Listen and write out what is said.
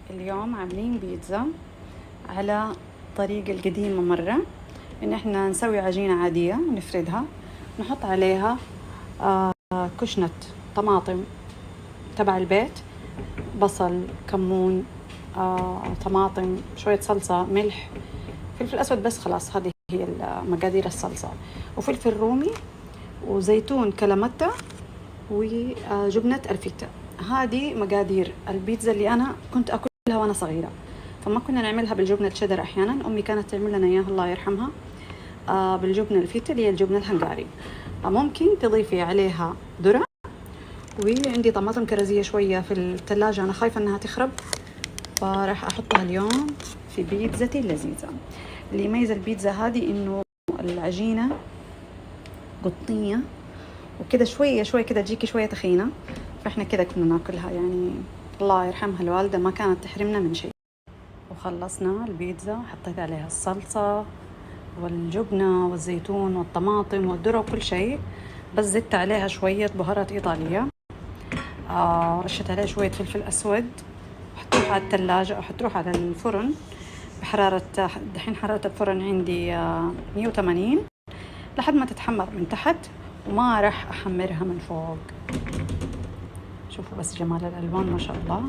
اليوم عاملين بيتزا على الطريقة القديمة مرة، إن إحنا نسوي عجينة عادية ونفردها، نحط عليها كشنة طماطم تبع البيت، بصل، كمون، طماطم، شوية صلصة، ملح، فلفل أسود، بس خلاص هذه هي مقادير الصلصة، وفلفل رومي وزيتون كلامتا وجبنة الفيتا. هذه مقادير البيتزا اللي أنا كنت أكلها وأنا صغيرة، فما كنا نعملها بالجبنة الشيدر، أحيانا أمي كانت تعمل لنا إياها الله يرحمها بالجبنة الفيتا اللي هي الجبنة الهنغاري. ممكن تضيفي عليها ذرة، وعندي طماطم كرزية شوية في الثلاجة، أنا خايفة أنها تخرب، فراح أحطها اليوم في بيتزتي اللذيذة. اللي يميز البيتزا هذه إنه العجينة قطنية وكده شوية شوية كده تجيكي شوية تخينة، فإحنا كده كنا ناكلها، يعني الله يرحمها الوالدة ما كانت تحرمنا من شيء. وخلصنا البيتزا، حطيت عليها الصلصة والجبنة والزيتون والطماطم والذرة وكل شيء، بس زدت عليها شوية بهارات إيطالية، رشت عليها شوية فلفل أسود، وحطوها على الثلاجة أو حتروح على الفرن بحرارة، دحين حرارة الفرن عندي 180 لحد ما تتحمر من تحت، وما راح أحمرها من فوق. شوفوا بس جمال الألوان ما شاء الله.